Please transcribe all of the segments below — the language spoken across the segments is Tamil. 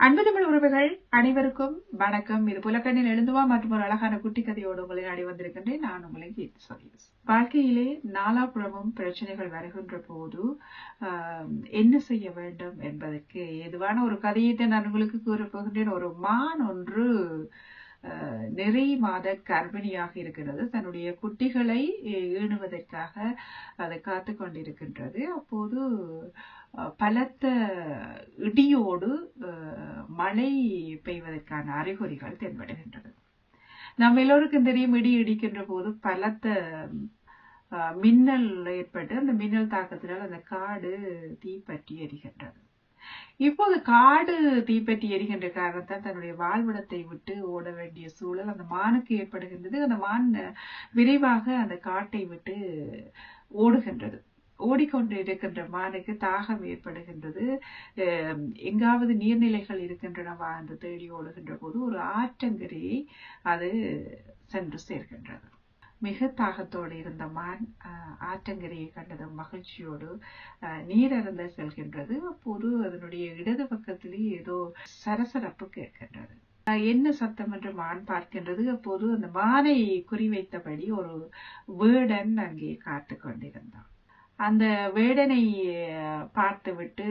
அன்பு தமிழ் உறவுகள் அனைவருக்கும் வணக்கம். இது புலக்கண்ணில் எழுந்துவா மற்றும் ஒரு அழகான குட்டி கதையோடு உங்களை நாடி வந்திருக்கின்றேன். நான் உங்களை கீர்த்தி சதீஷ். வாழ்க்கையிலே நாலாபுறமும் பிரச்சனைகள் வருகின்ற போது என்ன செய்ய வேண்டும் என்பதற்கு ஏதுவான ஒரு கதையை நான் உங்களுக்கு கூறப்போகின்றேன். ஒரு மான் ஒன்று நிறை மாத கர்ப்பிணியாக இருக்கிறது. தன்னுடைய குட்டிகளை ஈணுவதற்காக அதை காத்து கொண்டிருக்கின்றது. அப்போது பலத்த இடியோடு மழை பெய்வதற்கான அறிகுறிகள் தென்படுகின்றது. நம்ம எல்லோருக்கும் தெரியும், இடி இடிக்கின்ற போது பலத்த மின்னல் ஏற்பட்டு அந்த மின்னல் தாக்கத்தினால் அந்த காடு தீப்பற்றி எரிகின்றது. இப்போது காடு தீப்பற்றி எரிகின்ற காரணத்தால் தன்னுடைய வாழ்விடத்தை விட்டு ஓட வேண்டிய சூழல் அந்த மானுக்கு ஏற்படுகின்றது. அந்த மான் விரைவாக அந்த காட்டை விட்டு ஓடுகின்றது. ஓடிக்கொண்டு இருக்கின்ற மானுக்கு தாகம் ஏற்படுகின்றது. எங்காவது நீர்நிலைகள் இருக்கின்றனவா என்று தேடி ஓடுகின்ற போது ஒரு ஆற்றங்கரையை அது சென்று சேர்கின்றது. மிக தாகத்தோடு இருந்த மான் ஆற்றங்கரையை கண்டதும் மகிழ்ச்சியோடு நீர் அருந்த செல்கின்றது. அப்போது அதனுடைய இடது பக்கத்திலே ஏதோ சரசரப்பு கேட்கின்றது. என்ன சத்தம் என்று மான் பார்க்கின்றது. அப்போது அந்த மானை குறிவைத்தபடி ஒரு வேடன் அங்கே காத்து கொண்டிருந்தான். அந்த வேடனை பார்த்துவிட்டு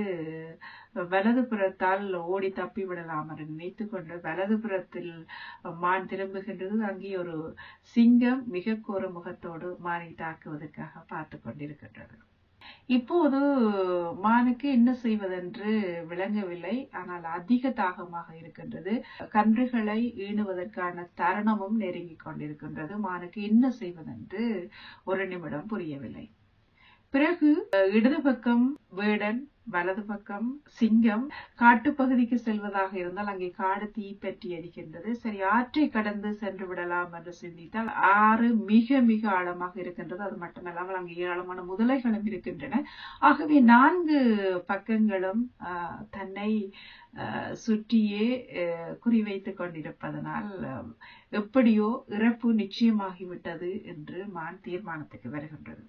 வலது புறத்தால் ஓடி தப்பி விடலாம் என்று நினைத்து கொண்டு வலது புறத்தில் மான் திரும்புகின்றது. அங்கே ஒரு சிங்கம் மிக கோர முகத்தோடு மானை தாக்குவதற்காக பார்த்து கொண்டிருக்கின்றது. இப்போது மானுக்கு என்ன செய்வதென்று விளங்கவில்லை. ஆனால் அதிக தாகமாக இருக்கின்றது. கன்றுகளை ஈணுவதற்கான தருணமும் நெருங்கிக் கொண்டிருக்கின்றது. மானுக்கு என்ன செய்வதென்று ஒரு நிமிடம் புரியவில்லை. பிறகு இடது பக்கம் வேடன், வலது பக்கம் சிங்கம். காட்டுப்பகுதிக்கு செல்வதாக இருந்தால் அங்கே காடு தீப்பற்றி எரிக்கின்றது. சரி, ஆற்றை கடந்து சென்று விடலாம் என்று சிந்தித்தால் ஆறு மிக மிக ஆழமாக இருக்கின்றது. அது மட்டுமல்லாமல் அங்கே ஏராளமான முதலைகளும் இருக்கின்றன. ஆகவே 4 பக்கங்களும் தன்னை சுற்றியே குறிவைத்துக் கொண்டிருப்பதனால் எப்படியோ இறப்பு நிச்சயமாகிவிட்டது என்று மான் தீர்மானத்துக்கு வருகின்றது.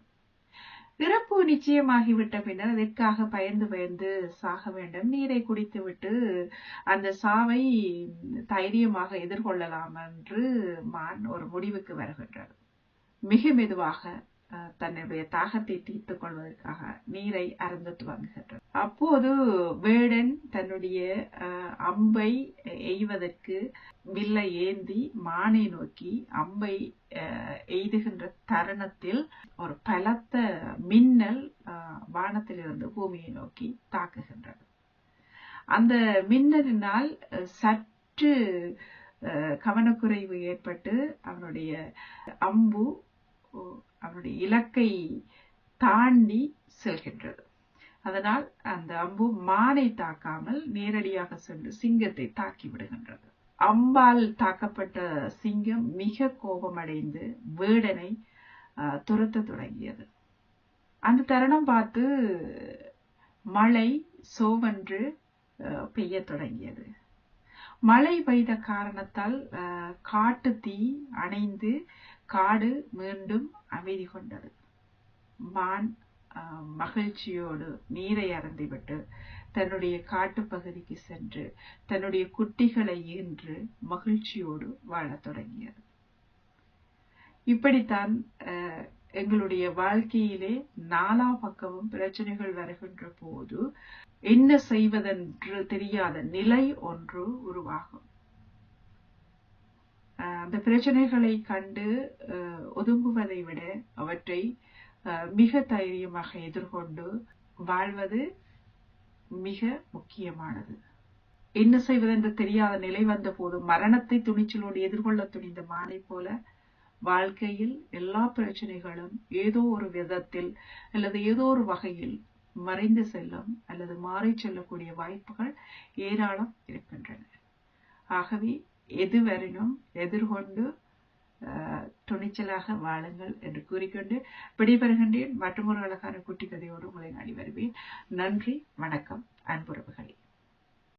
இறப்பு நிச்சயமாகிவிட்ட பின்னர் அதற்காக பயந்து சாக வேண்டும். நீரை குடித்துவிட்டு அந்த சாவை தைரியமாக எதிர்கொள்ளலாம் என்று மான் ஒரு முடிவுக்கு வருகின்றது. மிக மெதுவாக தன்னுடைய தாகத்தை தீர்த்துக் கொள்வதற்காக நீரை அருந்த துவங்குகின்றது. அப்போது வேடன் தன்னுடைய அம்பை எய்வதற்கு வில்லை ஏந்தி மானை நோக்கி அம்பை எய்துகின்ற தருணத்தில் ஒரு பலத்த மின்னல் வானத்திலிருந்து பூமியை நோக்கி தாக்குகின்றது. அந்த மின்னலினால் சற்று கவனக்குறைவு ஏற்பட்டு அவனுடைய அம்பு அவனுடைய இலக்கை தாண்டி செல்கின்றது. அதனால் அந்த அம்பு மானை தாக்காமல் நேரடியாக சென்று சிங்கத்தை தாக்கி விடுகின்றது. அம்பால் தாக்கப்பட்ட சிங்கம் மிக கோபமடைந்து வேடனை துரத்த தொடங்கியது. அந்த தருணம் பார்த்து மழை சோவென்று பெய்ய தொடங்கியது. மழை பெய்த காரணத்தால் காட்டு தீ அணைந்து காடு மீண்டும் அமைதி கொண்டது. மான் மகிழ்ச்சியோடு நீரை அருந்திவிட்டு தன்னுடைய காட்டு பகுதிக்கு சென்று தன்னுடைய குட்டிகளை ஈன்று மகிழ்ச்சியோடு வாழத் தொடங்கியது. இப்படித்தான் எங்களுடைய வாழ்க்கையிலே 4 பக்கமும் பிரச்சனைகள் வருகின்ற போது என்ன செய்வதென்று தெரியாத நிலை ஒன்று உருவாகும். அந்த பிரச்சனைகளை கண்டு ஒதுங்குவதை விட அவற்றை மிக தைரியமாக எதிர்கொண்டு வாழ்வது மிக முக்கியமானது. என்ன செய்வதென்று தெரியாத நிலை வந்த போது மரணத்தை துணிச்சலோடு எதிர்கொள்ள துணிந்த மானை போல வாழ்க்கையில் எல்லா பிரச்சனைகளும் ஏதோ ஒரு விதத்தில் அல்லது ஏதோ ஒரு வகையில் மறைந்து செல்லும் அல்லது மாறி செல்லக்கூடிய வாய்ப்புகள் ஏராளம் இருக்கின்றன. ஆகவே எதுவரையும் எதிர்கொண்டு துணிச்சலாக வாழுங்கள் என்று கூறிக்கொண்டு விடைபெறுகின்றேன். மற்றொரு அழகான குட்டி கதையோடு உங்களை நாடி வருவேன். நன்றி, வணக்கம் அன்புறவுகளே.